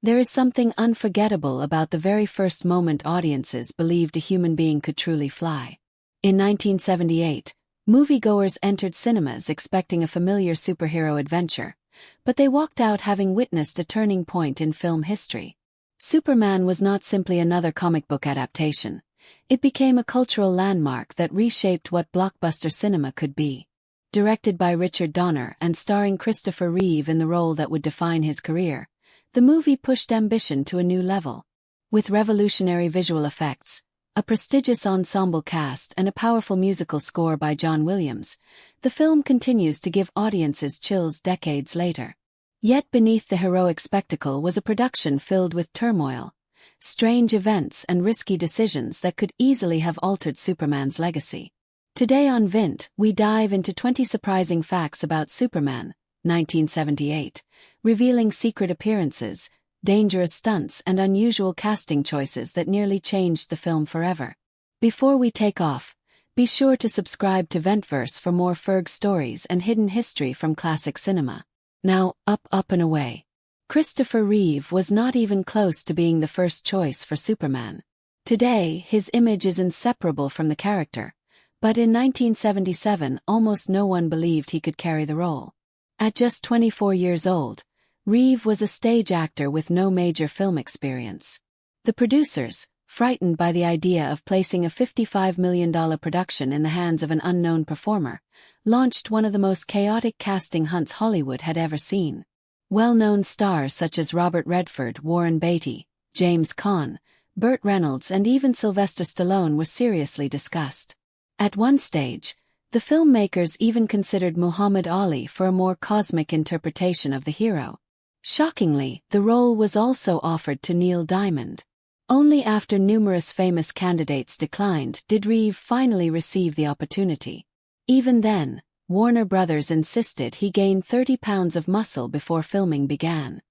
There is something unforgettable about the very first moment audiences believed a human being could truly fly. In 1978, moviegoers entered cinemas expecting a familiar superhero adventure, but they walked out having witnessed a turning point in film history. Superman was not simply another comic book adaptation. It became a cultural landmark that reshaped what blockbuster cinema could be. Directed by Richard Donner and starring Christopher Reeve in the role that would define his career, the movie pushed ambition to a new level. With revolutionary visual effects, a prestigious ensemble cast and a powerful musical score by John Williams, the film continues to give audiences chills decades later. Yet beneath the heroic spectacle was a production filled with turmoil, strange events and risky decisions that could easily have altered Superman's legacy. Today on Didnt, we dive into 20 surprising facts about Superman, 1978, revealing secret appearances, dangerous stunts and unusual casting choices that nearly changed the film forever. Before we take off, be sure to subscribe to Didntverse for more Ferg stories and hidden history from classic cinema. Now, up and away. Christopher Reeve was not even close to being the first choice for Superman. Today, his image is inseparable from the character, but in 1977 almost no one believed he could carry the role. At just 24 years old, Reeve was a stage actor with no major film experience. The producers, frightened by the idea of placing a $55 million production in the hands of an unknown performer, launched one of the most chaotic casting hunts Hollywood had ever seen. Well-known stars such as Robert Redford, Warren Beatty, James Caan, Burt Reynolds and even Sylvester Stallone were seriously discussed. At one stage, the filmmakers even considered Muhammad Ali for a more cosmic interpretation of the hero. Shockingly, the role was also offered to Neil Diamond. Only after numerous famous candidates declined did Reeve finally receive the opportunity. Even then, Warner Brothers insisted he gain 30 pounds of muscle before filming began.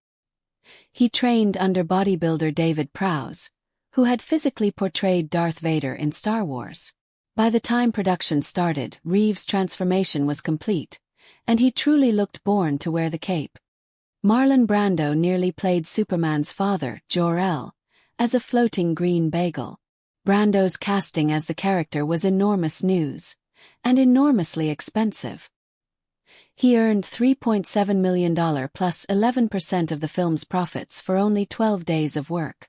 He trained under bodybuilder David Prowse, who had physically portrayed Darth Vader in Star Wars. By the time production started, Reeve's transformation was complete, and he truly looked born to wear the cape. Marlon Brando nearly played Superman's father, Jor-El, as a floating green bagel. Brando's casting as the character was enormous news, and enormously expensive. He earned $3.7 million plus 11% of the film's profits for only 12 days of work.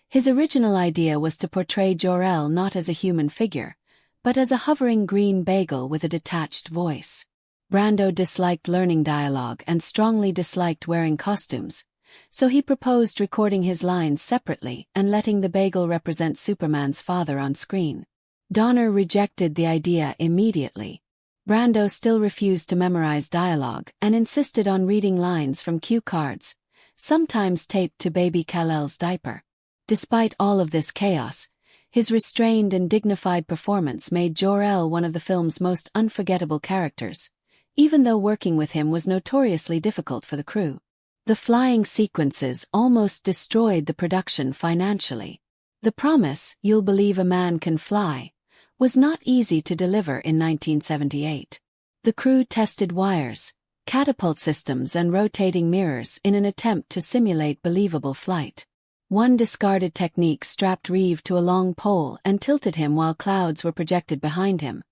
His original idea was to portray Jor-El not as a human figure, but as a hovering green bagel with a detached voice. Brando disliked learning dialogue and strongly disliked wearing costumes, so he proposed recording his lines separately and letting the bagel represent Superman's father on screen. Donner rejected the idea immediately. Brando still refused to memorize dialogue and insisted on reading lines from cue cards, sometimes taped to baby Kal-El's diaper. Despite all of this chaos, his restrained and dignified performance made Jor-El one of the film's most unforgettable characters, even though working with him was notoriously difficult for the crew. The flying sequences almost destroyed the production financially. The promise, "You'll believe a man can fly," was not easy to deliver in 1978. The crew tested wires, catapult systems and rotating mirrors in an attempt to simulate believable flight. One discarded technique strapped Reeve to a long pole and tilted him while clouds were projected behind him,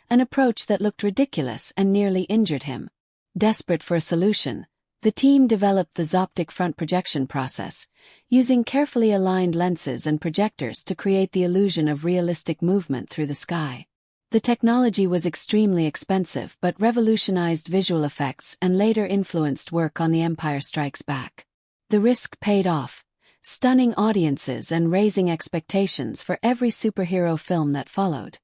an approach that looked ridiculous and nearly injured him. Desperate for a solution, the team developed the Zoptic front projection process, using carefully aligned lenses and projectors to create the illusion of realistic movement through the sky. The technology was extremely expensive but revolutionized visual effects and later influenced work on The Empire Strikes Back. The risk paid off, stunning audiences and raising expectations for every superhero film that followed.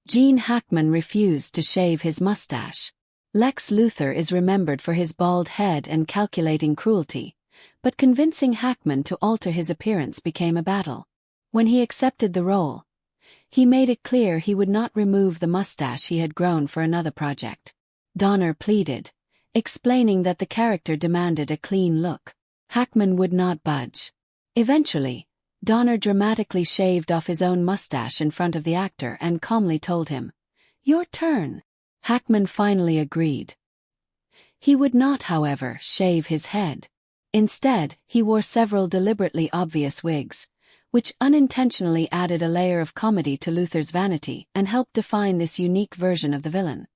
Gene Hackman refused to shave his mustache. Lex Luthor is remembered for his bald head and calculating cruelty, but convincing Hackman to alter his appearance became a battle. When he accepted the role, he made it clear he would not remove the mustache he had grown for another project. Donner pleaded, explaining that the character demanded a clean look. Hackman would not budge. Eventually, Donner dramatically shaved off his own mustache in front of the actor and calmly told him, "Your turn." Hackman finally agreed. He would not, however, shave his head. Instead, he wore several deliberately obvious wigs, which unintentionally added a layer of comedy to Luther's vanity and helped define this unique version of the villain.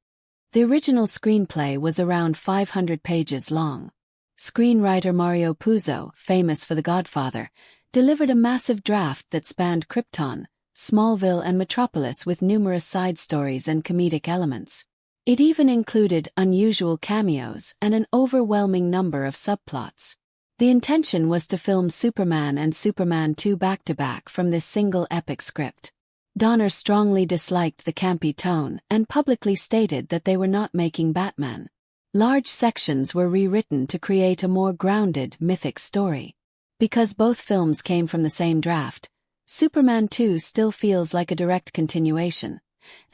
The original screenplay was around 500 pages long. Screenwriter Mario Puzo, famous for The Godfather, delivered a massive draft that spanned Krypton, Smallville and Metropolis with numerous side stories and comedic elements. It even included unusual cameos and an overwhelming number of subplots. The intention was to film Superman and Superman 2 back-to-back from this single epic script. Donner strongly disliked the campy tone and publicly stated that they were not making Batman. Large sections were rewritten to create a more grounded, mythic story. Because both films came from the same draft, Superman 2 still feels like a direct continuation,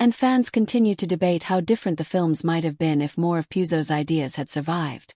and fans continue to debate how different the films might have been if more of Puzo's ideas had survived.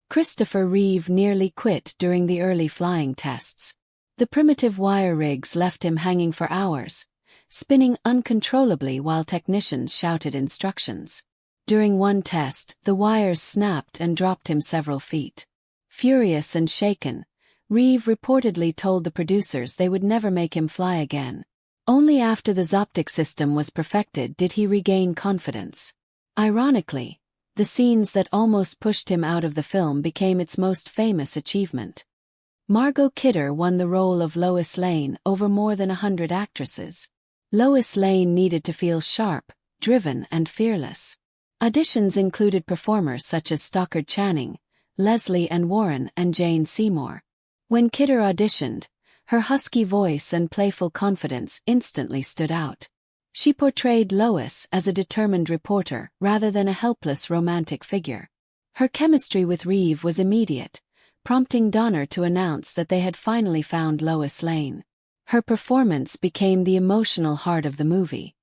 Christopher Reeve nearly quit during the early flying tests. The primitive wire rigs left him hanging for hours, spinning uncontrollably while technicians shouted instructions. During one test, the wires snapped and dropped him several feet. Furious and shaken, Reeve reportedly told the producers they would never make him fly again. Only after the Zoptic system was perfected did he regain confidence. Ironically, the scenes that almost pushed him out of the film became its most famous achievement. Margot Kidder won the role of Lois Lane over more than 100 actresses. Lois Lane needed to feel sharp, driven and fearless. Auditions included performers such as Stockard Channing, Leslie Ann Warren and Jane Seymour. When Kidder auditioned, her husky voice and playful confidence instantly stood out. She portrayed Lois as a determined reporter rather than a helpless romantic figure. Her chemistry with Reeve was immediate, prompting Donner to announce that they had finally found Lois Lane. Her performance became the emotional heart of the movie.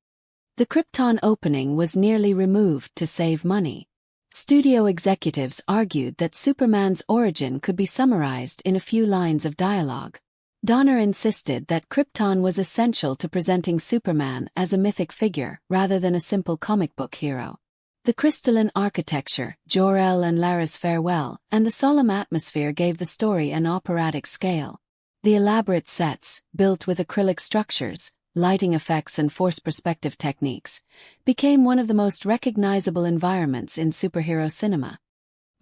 The Krypton opening was nearly removed to save money. Studio executives argued that Superman's origin could be summarized in a few lines of dialogue. Donner insisted that Krypton was essential to presenting Superman as a mythic figure rather than a simple comic book hero. The crystalline architecture, Jor-El and Lara's farewell, and the solemn atmosphere gave the story an operatic scale. The elaborate sets, built with acrylic structures, lighting effects and forced perspective techniques, became one of the most recognizable environments in superhero cinema.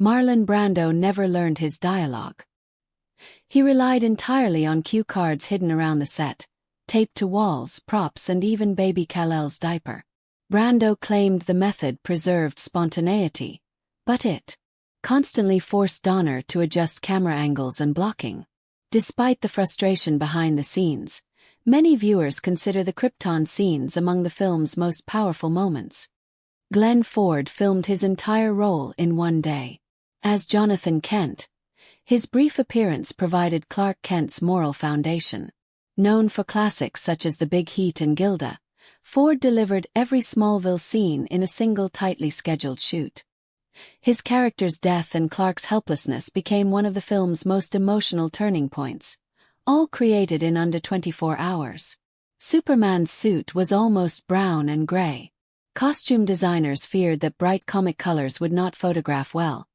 Marlon Brando never learned his dialogue. He relied entirely on cue cards hidden around the set, taped to walls, props and even baby Kal-El's diaper. Brando claimed the method preserved spontaneity, but it constantly forced Donner to adjust camera angles and blocking. Despite the frustration behind the scenes, many viewers consider the Krypton scenes among the film's most powerful moments. Glenn Ford filmed his entire role in one day. As Jonathan Kent, his brief appearance provided Clark Kent's moral foundation. Known for classics such as The Big Heat and Gilda, Ford delivered every Smallville scene in a single tightly scheduled shoot. His character's death and Clark's helplessness became one of the film's most emotional turning points, all created in under 24 hours. Superman's suit was almost brown and gray. Costume designers feared that bright comic colors would not photograph well,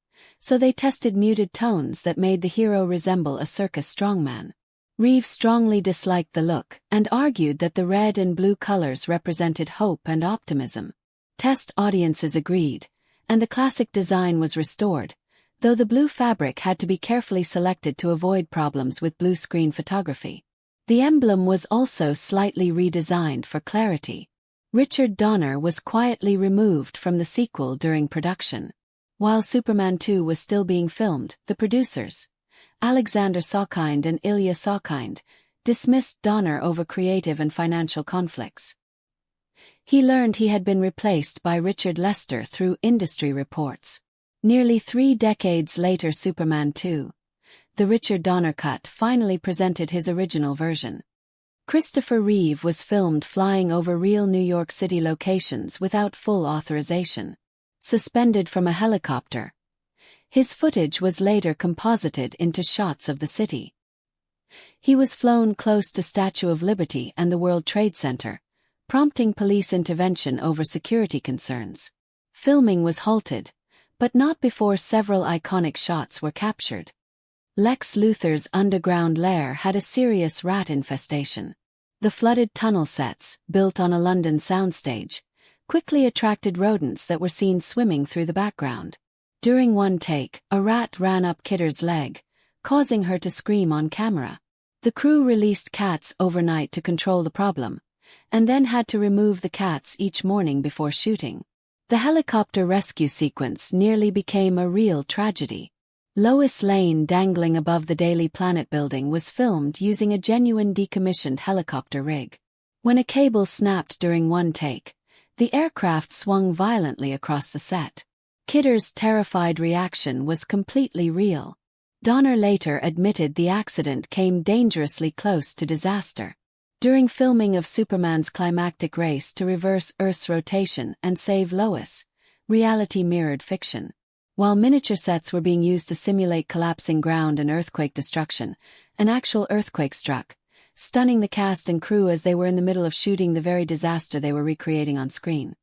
so they tested muted tones that made the hero resemble a circus strongman. Reeve strongly disliked the look and argued that the red and blue colors represented hope and optimism. Test audiences agreed, and the classic design was restored, though the blue fabric had to be carefully selected to avoid problems with blue screen photography. The emblem was also slightly redesigned for clarity. Richard Donner was quietly removed from the sequel during production. While Superman 2 was still being filmed, the producers, Alexander Saukind and Ilya Saukind, dismissed Donner over creative and financial conflicts. He learned he had been replaced by Richard Lester through industry reports. Nearly 3 decades later, Superman 2, the Richard Donner cut, finally presented his original version. Christopher Reeve was filmed flying over real New York City locations without full authorization. Suspended from a helicopter, his footage was later composited into shots of the city. He was flown close to Statue of Liberty and the World Trade Center, prompting police intervention over security concerns. Filming was halted, but not before several iconic shots were captured. Lex Luthor's underground lair had a serious rat infestation. The flooded tunnel sets, built on a London soundstage, quickly attracted rodents that were seen swimming through the background. During one take, a rat ran up Kidder's leg, causing her to scream on camera. The crew released cats overnight to control the problem, and then had to remove the cats each morning before shooting. The helicopter rescue sequence nearly became a real tragedy. Lois Lane dangling above the Daily Planet building was filmed using a genuine decommissioned helicopter rig. When a cable snapped during one take, the aircraft swung violently across the set. Kidder's terrified reaction was completely real. Donner later admitted the accident came dangerously close to disaster. During filming of Superman's climactic race to reverse Earth's rotation and save Lois, reality mirrored fiction. While miniature sets were being used to simulate collapsing ground and earthquake destruction, an actual earthquake struck, stunning the cast and crew as they were in the middle of shooting the very disaster they were recreating on screen.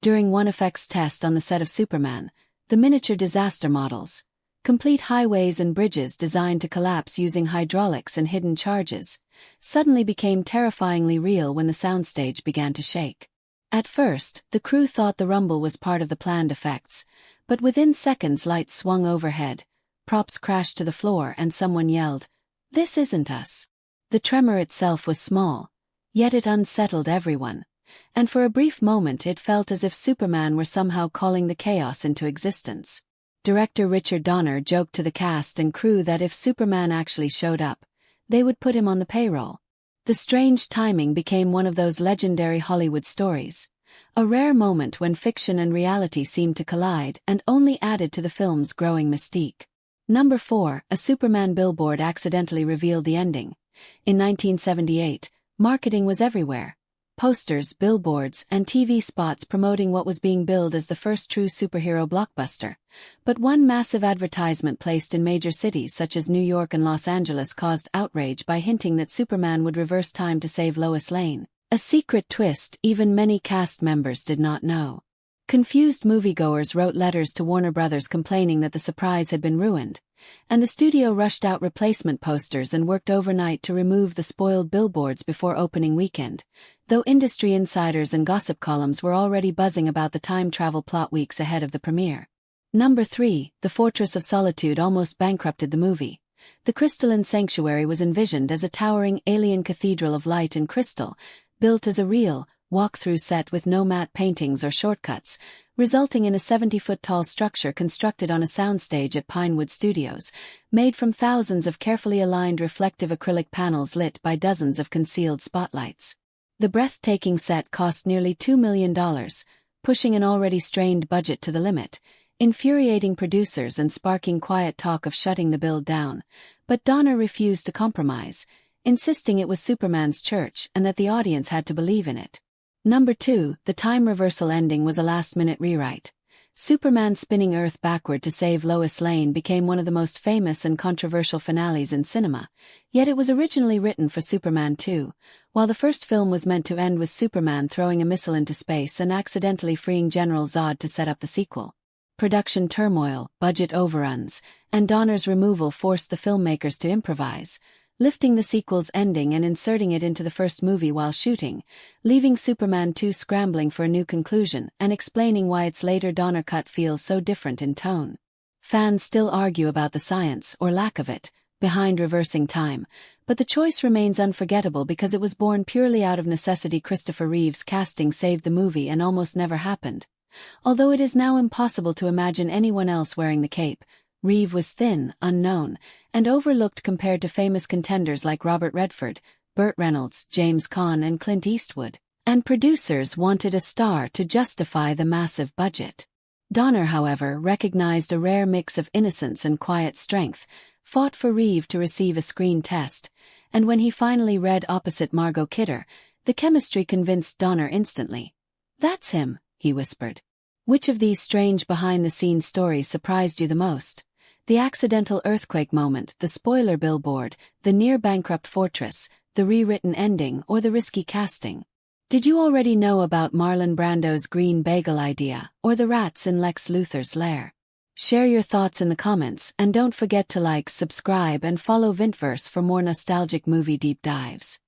During one effects test on the set of Superman, the miniature disaster models, complete highways and bridges designed to collapse using hydraulics and hidden charges, suddenly became terrifyingly real when the soundstage began to shake. At first, the crew thought the rumble was part of the planned effects, but within seconds lights swung overhead, props crashed to the floor and someone yelled, "This isn't us." The tremor itself was small, yet it unsettled everyone, and for a brief moment it felt as if Superman were somehow calling the chaos into existence. Director Richard Donner joked to the cast and crew that if Superman actually showed up, they would put him on the payroll. The strange timing became one of those legendary Hollywood stories, a rare moment when fiction and reality seemed to collide and only added to the film's growing mystique. Number 4, a Superman billboard accidentally revealed the ending. In 1978, marketing was everywhere. Posters, billboards, and TV spots promoting what was being billed as the first true superhero blockbuster. But one massive advertisement placed in major cities such as New York and Los Angeles caused outrage by hinting that Superman would reverse time to save Lois Lane. A secret twist even many cast members did not know. Confused moviegoers wrote letters to Warner Brothers complaining that the surprise had been ruined, and the studio rushed out replacement posters and worked overnight to remove the spoiled billboards before opening weekend, though industry insiders and gossip columns were already buzzing about the time travel plot weeks ahead of the premiere. Number 3, the Fortress of Solitude almost bankrupted the movie. The crystalline sanctuary was envisioned as a towering alien cathedral of light and crystal, built as a real, walk-through set with no matte paintings or shortcuts, resulting in a 70-foot-tall structure constructed on a soundstage at Pinewood Studios, made from thousands of carefully aligned reflective acrylic panels lit by dozens of concealed spotlights. The breathtaking set cost nearly $2 million, pushing an already strained budget to the limit, infuriating producers and sparking quiet talk of shutting the build down, but Donner refused to compromise, insisting it was Superman's church and that the audience had to believe in it. Number 2, the time reversal ending was a last-minute rewrite. Superman spinning Earth backward to save Lois Lane became one of the most famous and controversial finales in cinema, yet it was originally written for Superman 2, while the first film was meant to end with Superman throwing a missile into space and accidentally freeing General Zod to set up the sequel. Production turmoil, budget overruns, and Donner's removal forced the filmmakers to improvise, lifting the sequel's ending and inserting it into the first movie while shooting, leaving Superman 2 scrambling for a new conclusion and explaining why its later Donner cut feels so different in tone. Fans still argue about the science, or lack of it, behind reversing time, but the choice remains unforgettable because it was born purely out of necessity. Christopher Reeve's casting saved the movie and almost never happened. Although it is now impossible to imagine anyone else wearing the cape, Reeve was thin, unknown, and overlooked compared to famous contenders like Robert Redford, Burt Reynolds, James Caan and Clint Eastwood, and producers wanted a star to justify the massive budget. Donner, however, recognized a rare mix of innocence and quiet strength, fought for Reeve to receive a screen test, and when he finally read opposite Margot Kidder, the chemistry convinced Donner instantly. "That's him," he whispered. Which of these strange behind-the-scenes stories surprised you the most? The accidental earthquake moment, the spoiler billboard, the near-bankrupt fortress, the rewritten ending, or the risky casting? Did you already know about Marlon Brando's green bagel idea, or the rats in Lex Luthor's lair? Share your thoughts in the comments and don't forget to like, subscribe and follow Vintverse for more nostalgic movie deep dives.